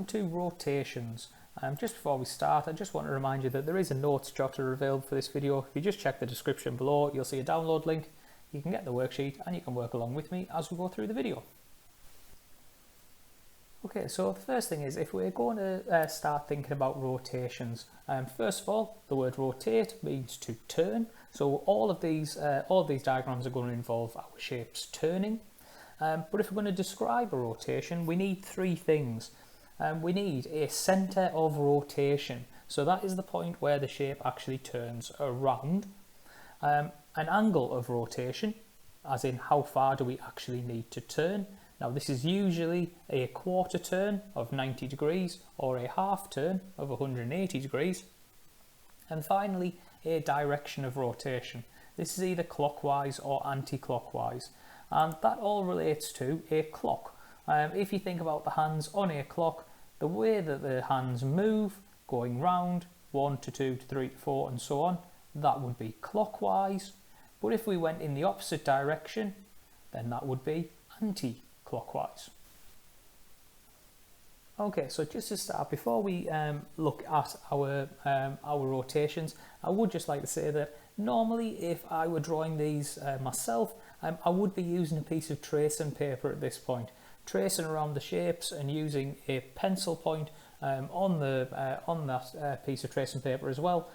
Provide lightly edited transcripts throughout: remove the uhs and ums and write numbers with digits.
to rotations. Just before we start, I just want to remind you that there is a notes jotter available for this video. If you just check the description below, you'll see a download link. You can get the worksheet and you can work along with me as we go through the video. Okay, so the first thing is, if we're going to start thinking about rotations, first of all, the word rotate means to turn. So all of these diagrams are going to involve our shapes turning. But if we're going to describe a rotation, we need three things. We need a centre of rotation. So that is the point where the shape actually turns around. An angle of rotation, as in how far do we actually need to turn. Now this is usually a quarter turn of 90 degrees or a half turn of 180 degrees. And finally, a direction of rotation. This is either clockwise or anti-clockwise. And that all relates to a clock. If you think about the hands on a clock, the way that the hands move, going round, 1 to 2 to 3 to 4 and so on, that would be clockwise. But if we went in the opposite direction, then that would be anti-clockwise. Okay, so just to start, before we look at our rotations, I would just like to say that normally if I were drawing these myself, I would be using a piece of tracing paper at this point, tracing around the shapes and using a pencil point on that piece of tracing paper as well,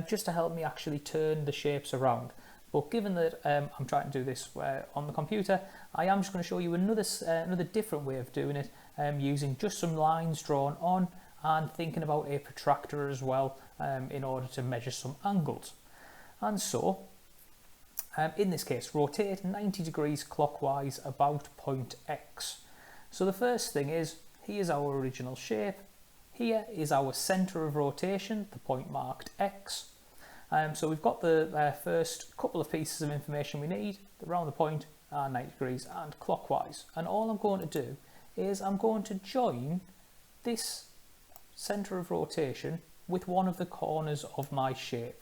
just to help me actually turn the shapes around. But given that I'm trying to do this on the computer, I am just going to show you another different way of doing it, using just some lines drawn on and thinking about a protractor as well, in order to measure some angles. And so, in this case, rotate 90 degrees clockwise about point X. So the first thing is, here's our original shape. Here is our centre of rotation, the point marked X. So we've got the first couple of pieces of information we need. Around the point are 90 degrees and clockwise. And all I'm going to do is I'm going to join this centre of rotation with one of the corners of my shape.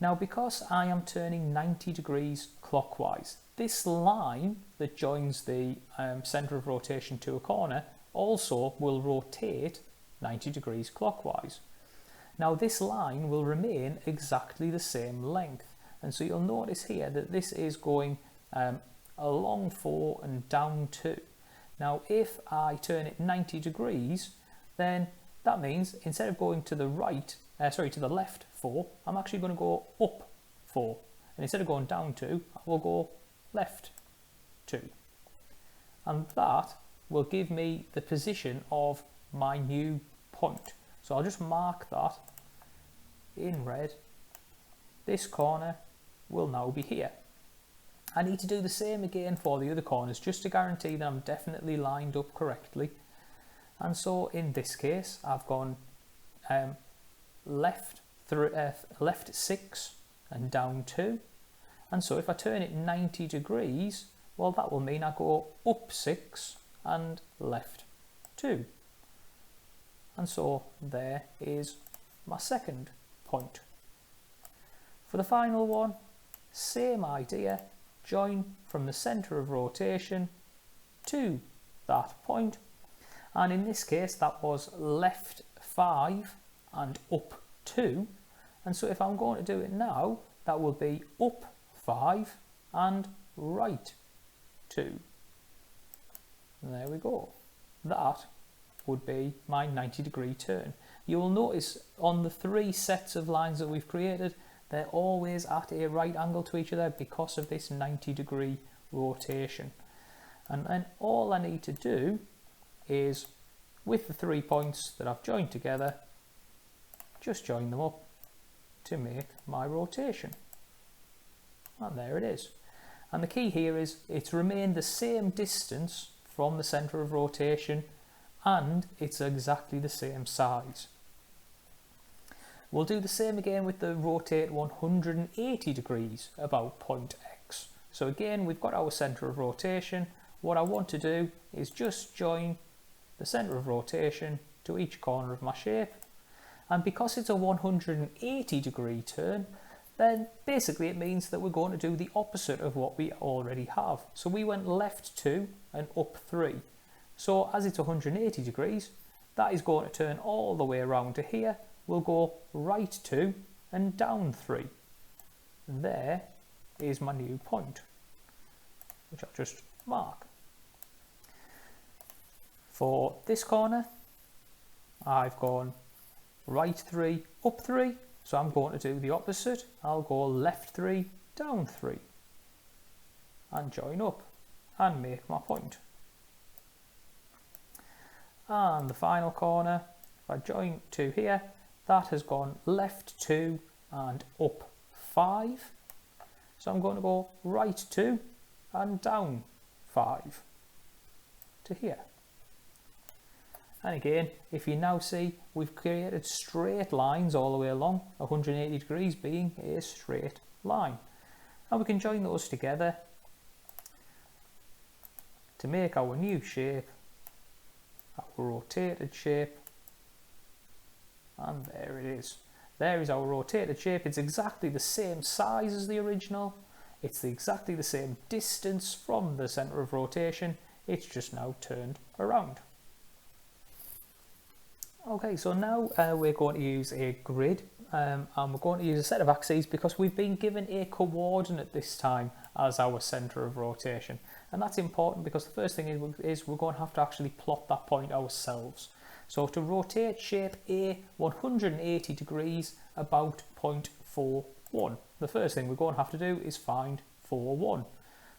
Now, because I am turning 90 degrees clockwise, this line that joins the centre of rotation to a corner also will rotate 90 degrees clockwise. Now this line will remain exactly the same length, and so you'll notice here that this is going along 4 and down 2. Now if I turn it 90 degrees, then that means instead of going to the to the left 4, I'm actually going to go up 4, and instead of going down 2, I will go left 2, and that will give me the position of my new point. So I'll just mark that in red. This corner will now be here. I need to do the same again for the other corners just to guarantee that I'm definitely lined up correctly. And so in this case, I've gone left 6 and down 2. And so if I turn it 90 degrees, well, that will mean I go up 6 and left 2. And so there is my second point. For the final one, same idea, join from the centre of rotation to that point. And in this case, that was left 5 and up 2. And so if I'm going to do it now, that will be up 5 and right 2. And there we go. That would be my 90 degree turn. You will notice on the 3 sets of lines that we've created, they're always at a right angle to each other because of this 90 degree rotation. And then all I need to do is, with the 3 points that I've joined together, just join them up to make my rotation. And there it is. And the key here is it's remained the same distance from the centre of rotation, and it's exactly the same size. We'll do the same again with the rotate 180 degrees about point X. So again, we've got our centre of rotation. What I want to do is just join the centre of rotation to each corner of my shape. And because it's a 180 degree turn, then basically it means that we're going to do the opposite of what we already have. So we went left 2 and up 3. So as it's 180 degrees, that is going to turn all the way around to here. We'll go right 2 and down 3. There is my new point, which I'll just mark. For this corner, I've gone right 3, up 3, so I'm going to do the opposite. I'll go left 3, down 3, and join up and make my point. And the final corner, if I join 2 here, that has gone left 2 and up 5. So I'm going to go right 2 and down 5 to here. And again, if you now see, we've created straight lines all the way along, 180 degrees being a straight line. And we can join those together to make our new shape, our rotated shape. And there it is. There is our rotated shape. It's exactly the same size as the original. It's exactly the same distance from the centre of rotation. It's just now turned around. Okay, so now we're going to use a grid and we're going to use a set of axes because we've been given a coordinate this time as our centre of rotation. And that's important because the first thing is we're going to have to actually plot that point ourselves. So to rotate shape A 180 degrees about 0.41, the first thing we're going to have to do is find 4, 1.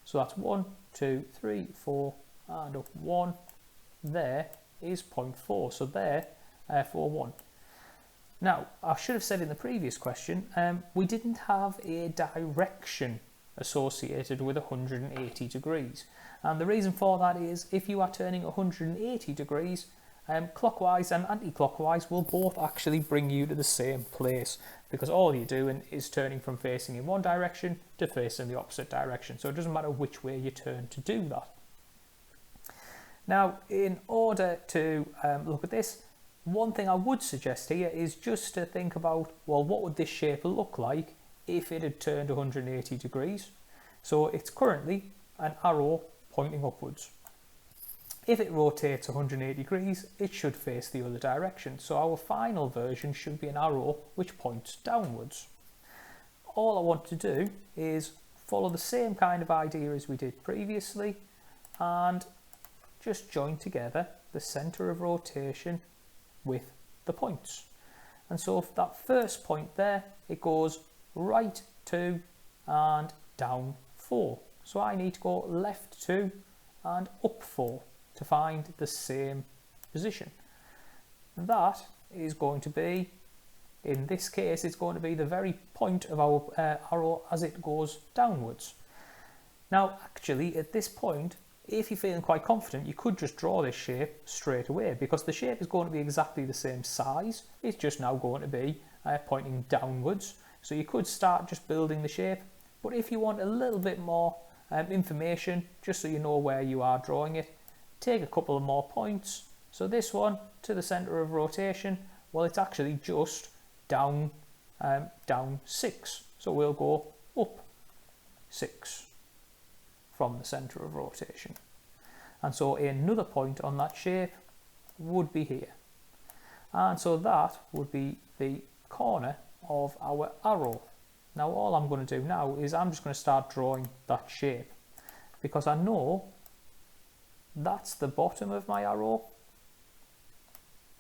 So that's 1, 2, 3, 4 and up 1. There is 0.4, so there 4, 1. Now, I should have said in the previous question, we didn't have a direction associated with 180 degrees. And the reason for that is if you are turning 180 degrees, clockwise and anti-clockwise will both actually bring you to the same place because all you're doing is turning from facing in one direction to facing the opposite direction. So it doesn't matter which way you turn to do that. Now, in order to look at this, one thing I would suggest here is just to think about, well, what would this shape look like if it had turned 180 degrees? So it's currently an arrow pointing upwards. If it rotates 180 degrees, it should face the other direction. So our final version should be an arrow which points downwards. All I want to do is follow the same kind of idea as we did previously and just join together the centre of rotation with the points. And so for that first point there, it goes right 2 and down 4. So I need to go left 2 and up 4 to find the same position. That is going to be, in this case, it's going to be the very point of our arrow as it goes downwards. Now, actually, at this point, if you're feeling quite confident, you could just draw this shape straight away because the shape is going to be exactly the same size. It's just now going to be pointing downwards. So you could start just building the shape. But if you want a little bit more information, just so you know where you are drawing it, take a couple of more points. So this one to the centre of rotation, well, it's actually just down 6. So we'll go up 6 from the centre of rotation. And so another point on that shape would be here. And so that would be the corner of our arrow. Now all I'm going to do now is I'm just going to start drawing that shape because I know that's the bottom of my arrow.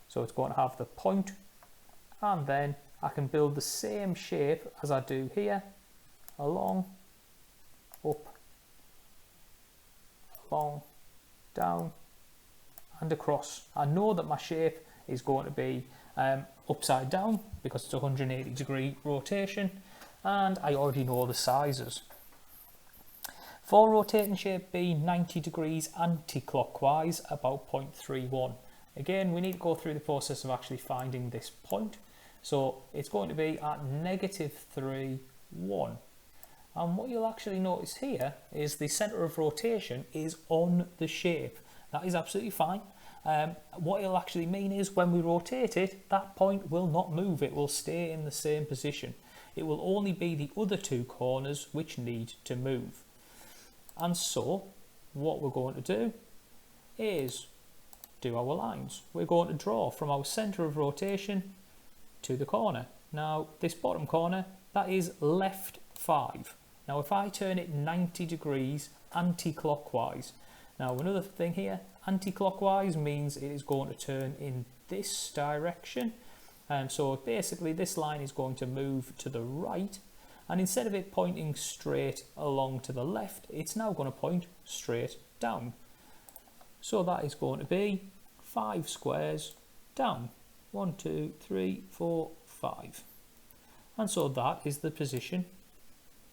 So it's going to have the point and then I can build the same shape as I do here, along, up, along, down and across. I know that my shape is going to be upside down because it's a 180 degree rotation and I already know the sizes. For rotating shape B 90 degrees anti-clockwise, about 0.31. Again, we need to go through the process of actually finding this point. So it's going to be at -3, 1. And what you'll actually notice here is the centre of rotation is on the shape. That is absolutely fine. What it'll actually mean is when we rotate it, that point will not move. It will stay in the same position. It will only be the other two corners which need to move. And so what we're going to do is do our lines. We're going to draw from our centre of rotation to the corner. Now this bottom corner, that is left 5. Now if I turn it 90 degrees anti-clockwise, now another thing here, anti-clockwise means it is going to turn in this direction. So basically this line is going to move to the right, and instead of it pointing straight along to the left, it's now going to point straight down. So that is going to be 5 squares down. 1, 2, 3, 4, 5. And so that is the position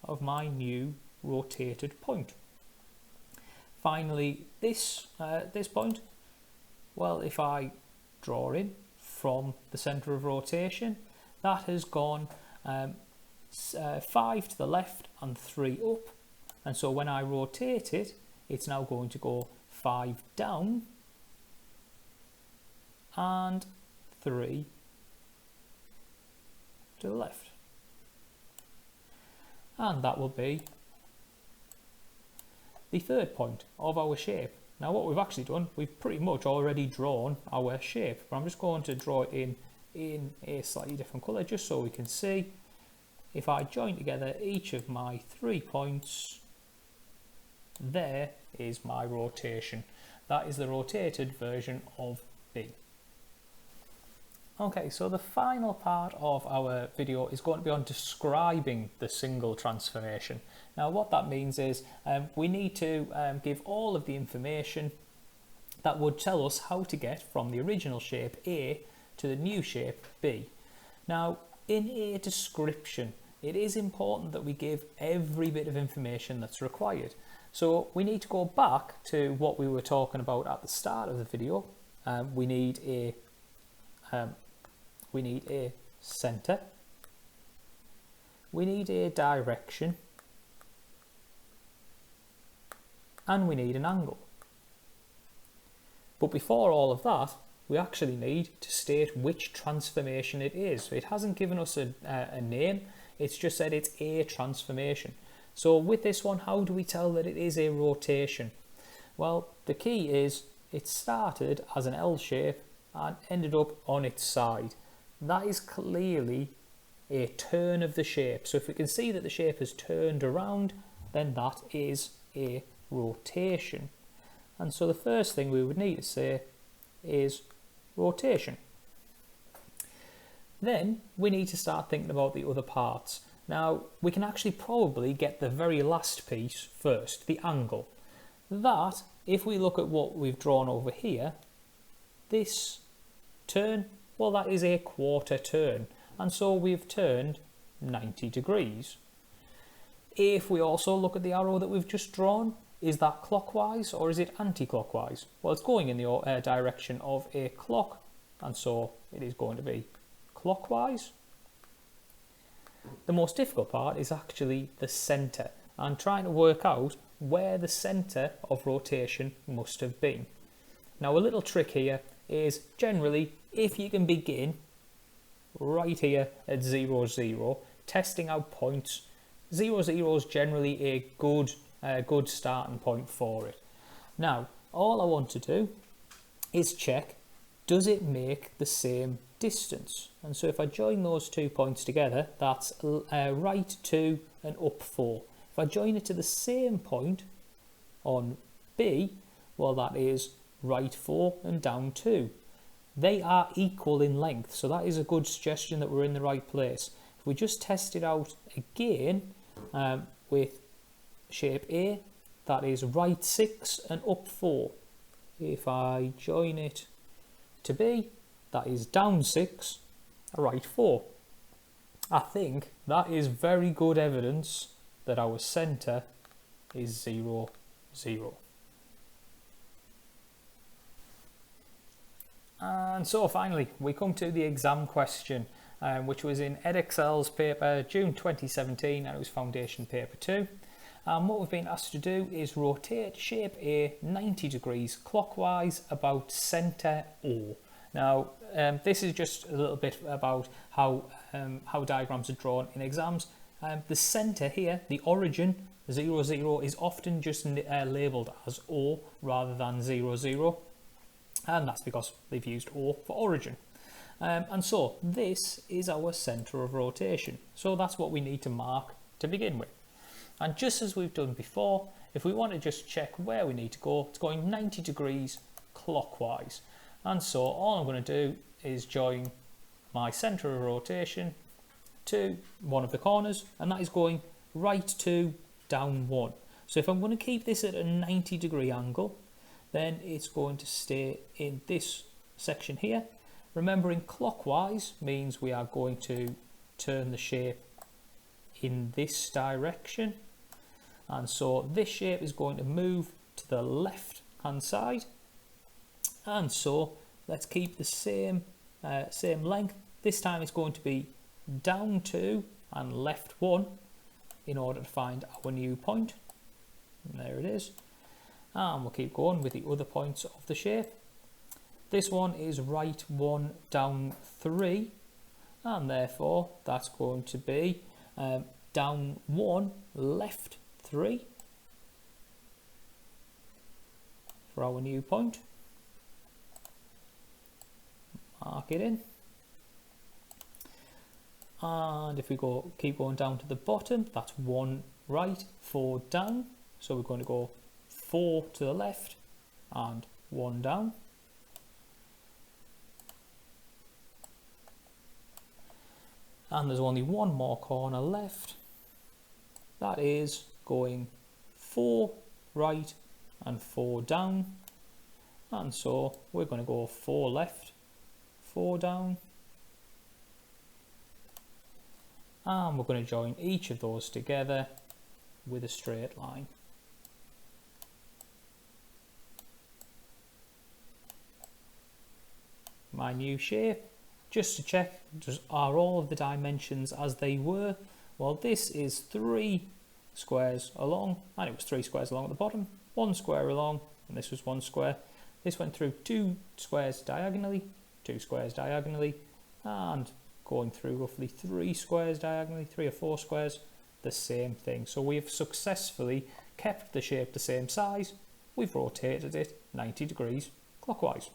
of my new rotated point. Finally, this point, well, if I draw in from the centre of rotation, that has gone 5 to the left and 3 up, and so when I rotate it, it's now going to go 5 down and 3 to the left, and that will be the third point of our shape. Now what we've actually done, we've pretty much already drawn our shape, but I'm just going to draw it in a slightly different colour just so we can see. If I join together each of my 3 points, there is my rotation. That is the rotated version of B. Okay, so the final part of our video is going to be on describing the single transformation. Now what that means is we need to give all of the information that would tell us how to get from the original shape A to the new shape B. Now in a description, it is important that we give every bit of information that's required. So we need to go back to what we were talking about at the start of the video. We need a centre, we need a direction, and we need an angle. But before all of that, we actually need to state which transformation it is. It hasn't given us a name, it's just said it's a transformation. So with this one, how do we tell that it is a rotation? Well, the key is it started as an L shape and ended up on its side. That is clearly a turn of the shape. So if we can see that the shape has turned around, then that is a rotation. And so the first thing we would need to say is rotation. Then we need to start thinking about the other parts. Now we can actually probably get the very last piece first, the angle. That, if we look at what we've drawn over here, this turn, well, that is a quarter turn, and so we've turned 90 degrees. If we also look at the arrow that we've just drawn, is that clockwise or is it anti-clockwise? Well, it's going in the direction of a clock, and so it is going to be clockwise. The most difficult part is actually the centre, and trying to work out where the centre of rotation must have been. Now a little trick here is generally, if you can begin right here at 0, 0, testing out points, 0, 0 is generally a good starting point for it. Now all I want to do is check, does it make the same distance? And so if I join those 2 points together, that's right 2 and up 4. If I join it to the same point on B, well, that is right 4 and down 2. They are equal in length, so that is a good suggestion that we're in the right place. If we just test it out again with shape A, that is right 6 and up 4. If I join it to B, that is down 6, right 4. I think that is very good evidence that our centre is 0, 0. And so finally we come to the exam question, which was in Edexcel's paper June 2017, and it was foundation paper 2. What we've been asked to do is rotate shape A 90 degrees clockwise about centre O. Now this is just a little bit about how diagrams are drawn in exams. The centre here, the origin 0, 0, is often just labelled as O rather than 0, 0. and that's because they've used O for origin. And so this is our centre of rotation, so that's what we need to mark to begin with. And just as we've done before, if we want to just check where we need to go, it's going 90 degrees clockwise. And so all I'm going to do is join my centre of rotation to one of the corners, and that is going right 2, down 1. So if I'm going to keep this at a 90-degree angle, then it's going to stay in this section here. Remembering clockwise means we are going to turn the shape in this direction, and so this shape is going to move to the left hand side, and so let's keep the same length. This time it's going to be down 2 and left 1 in order to find our new point. And there it is. And we'll keep going with the other points of the shape. This one is right 1, down 3, and therefore that's going to be down 1, left 3 for our new point. Mark it in. And if we keep going down to the bottom, that's 1 right, 4 down. So we're going to go 4 to the left and 1 down. And there's only one more corner left. That is going 4 right and 4 down. And so we're going to go 4 left, 4 down. And we're going to join each of those together with a straight line. My new shape. Just to check, are all of the dimensions as they were? Well, this is 3 squares along, and it was 3 squares along at the bottom, 1 square along, and this was 1 square. This went through 2 squares diagonally, 2 squares diagonally, and going through roughly 3 squares diagonally, 3 or 4 squares, the same thing. So we've successfully kept the shape the same size, we've rotated it 90 degrees clockwise.